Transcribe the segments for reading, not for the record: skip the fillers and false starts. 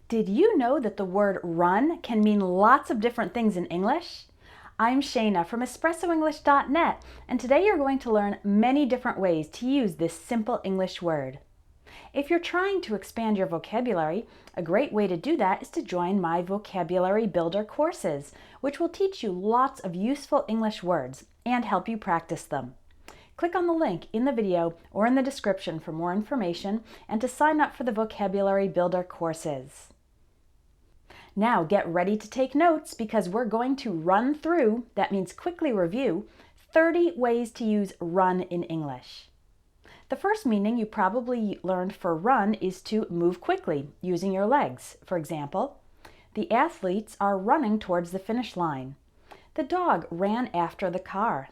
Did you know that the word run can mean lots of different things in English? I'm Shayna from EspressoEnglish.net, and today you're going to learn many different ways to use this simple English word. If you're trying to expand your vocabulary, a great way to do that is to join my Vocabulary Builder courses, which will teach you lots of useful English words and help you practice them. Click on the link in the video or in the description for more information and to sign up for the Vocabulary Builder courses. Now get ready to take notes because we're going to run through, that means quickly review, 30 ways to use run in English. The first meaning you probably learned for run is to move quickly using your legs. For example, the athletes are running towards the finish line. The dog ran after the car.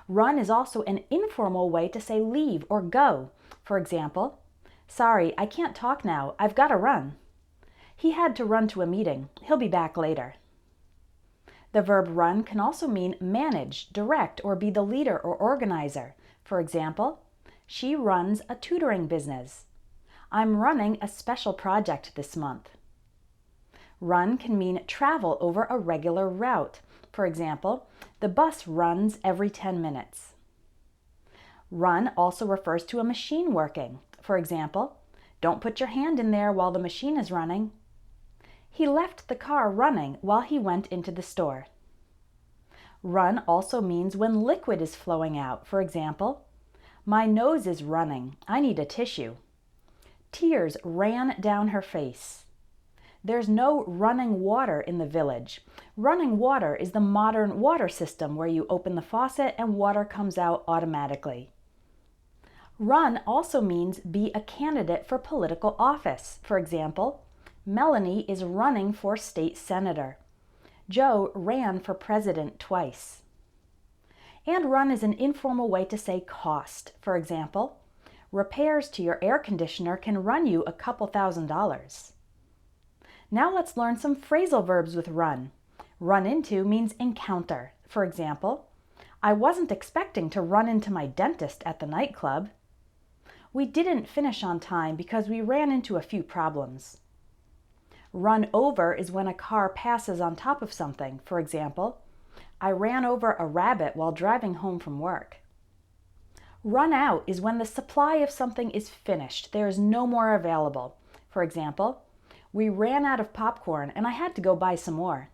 Run is also an informal way to say leave or go. For example, sorry, I can't talk now. I've got to run. He had to run to a meeting. He'll be back later. The verb run can also mean manage, direct, or be the leader or organizer. For example, she runs a tutoring business. I'm running a special project this month. Run can mean travel over a regular route. For example, the bus runs every 10 minutes. Run also refers to a machine working. For example, don't put your hand in there while the machine is running. He left the car running while he went into the store. Run also means when liquid is flowing out. For example, my nose is running. I need a tissue. Tears ran down her face. There's no running water in the village. Running water is the modern water system where you open the faucet and water comes out automatically. Run also means be a candidate for political office. For example, Melanie is running for state senator. Joe ran for president twice. And run is an informal way to say cost. For example, repairs to your air conditioner can run you a couple $1,000s. Now let's learn some phrasal verbs with run. Run into means encounter. For example, I wasn't expecting to run into my dentist at the nightclub. We didn't finish on time because we ran into a few problems. Run over is when a car passes on top of something. For example, I ran over a rabbit while driving home from work. Run out is when the supply of something is finished. There is no more available. For example, we ran out of popcorn and I had to go buy some more.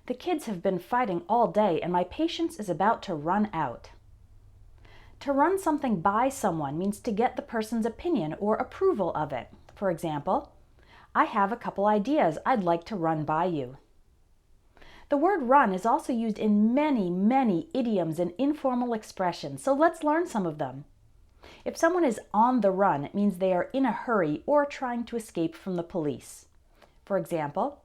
The kids have been fighting all day and my patience is about to run out. To run something by someone means to get the person's opinion or approval of it. For example, I have a couple ideas I'd like to run by you. The word run is also used in many idioms and informal expressions, so let's learn some of them. If someone is on the run, it means they are in a hurry or trying to escape from the police. For example,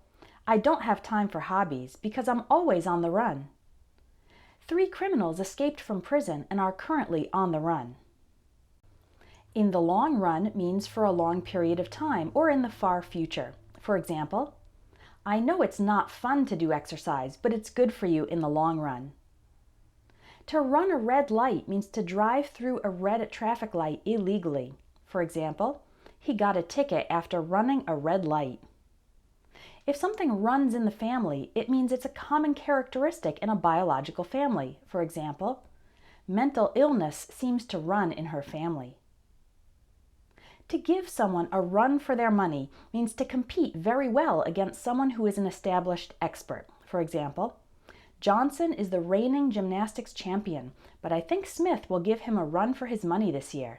I don't have time for hobbies because I'm always on the run. 3 criminals escaped from prison and are currently on the run. In the long run means for a long period of time or in the far future. For example, I know it's not fun to do exercise, but it's good for you in the long run. To run a red light means to drive through a red traffic light illegally. For example, he got a ticket after running a red light. If something runs in the family, it means it's a common characteristic in a biological family. For example, mental illness seems to run in her family. To give someone a run for their money means to compete very well against someone who is an established expert. For example, Johnson is the reigning gymnastics champion, but I think Smith will give him a run for his money this year.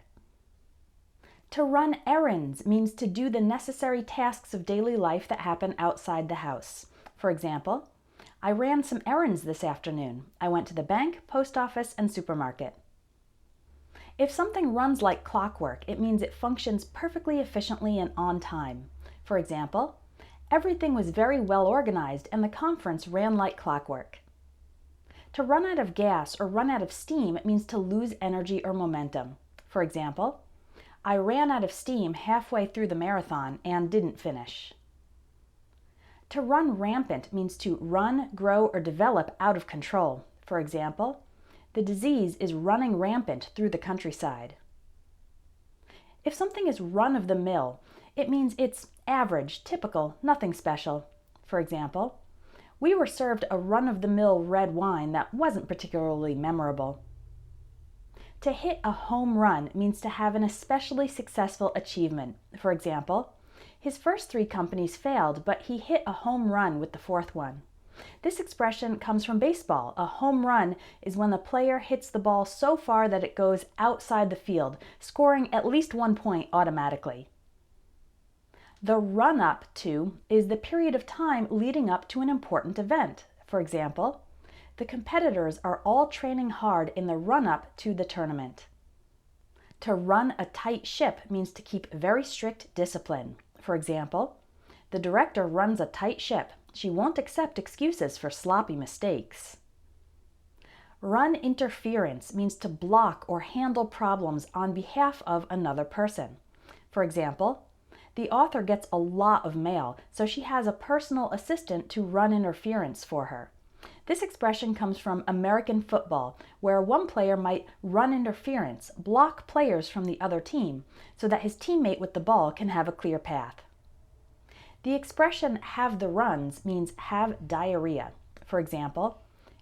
To run errands means to do the necessary tasks of daily life that happen outside the house. For example, I ran some errands this afternoon. I went to the bank, post office, and supermarket. If something runs like clockwork, it means it functions perfectly efficiently and on time. For example, everything was very well organized and the conference ran like clockwork. To run out of gas or run out of steam, it means to lose energy or momentum. For example, I ran out of steam halfway through the marathon and didn't finish. To run rampant means to run, grow, or develop out of control. For example, the disease is running rampant through the countryside. If something is run-of-the-mill, It means it's average, typical, nothing special. For example, we were served a run-of-the-mill red wine that wasn't particularly memorable. To hit a home run means to have an especially successful achievement. For example, his first 3 companies failed, but he hit a home run with the 4th one. This expression comes from baseball. A home run is when the player hits the ball so far that it goes outside the field, scoring at least 1 point automatically. The run-up to is the period of time leading up to an important event. For example, the competitors are all training hard in the run-up to the tournament. To run a tight ship means to keep very strict discipline. For example, the director runs a tight ship. She won't accept excuses for sloppy mistakes. Run interference means to block or handle problems on behalf of another person. For example, the author gets a lot of mail, so she has a personal assistant to run interference for her. This expression comes from American football, where one player might run interference, block players from the other team, so that his teammate with the ball can have a clear path. The expression have the runs means have diarrhea. For example,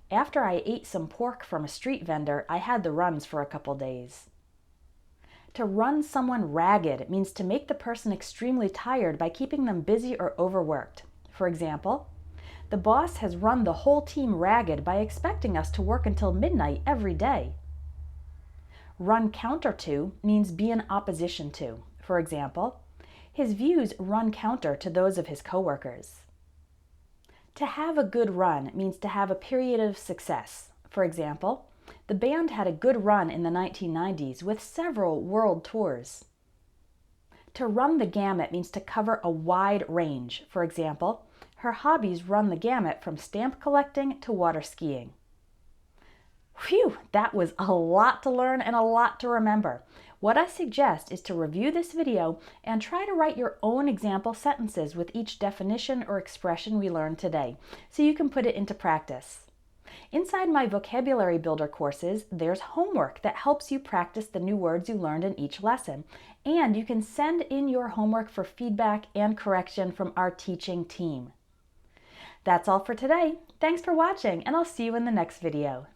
after I ate some pork from a street vendor, I had the runs for a couple days. To run someone ragged means to make the person extremely tired by keeping them busy or overworked. For example, the boss has run the whole team ragged by expecting us to work until midnight every day. Run counter to means be in opposition to. For example, his views run counter to those of his coworkers. To have a good run means to have a period of success. For example, the band had a good run in the 1990s with several world tours. To run the gamut means to cover a wide range. For example, her hobbies run the gamut from stamp collecting to water skiing. Phew, that was a lot to learn and a lot to remember. What I suggest is to review this video and try to write your own example sentences with each definition or expression we learned today, so you can put it into practice. Inside my Vocabulary Builder courses, there's homework that helps you practice the new words you learned in each lesson, and you can send in your homework for feedback and correction from our teaching team. That's all for today. Thanks for watching, and I'll see you in the next video.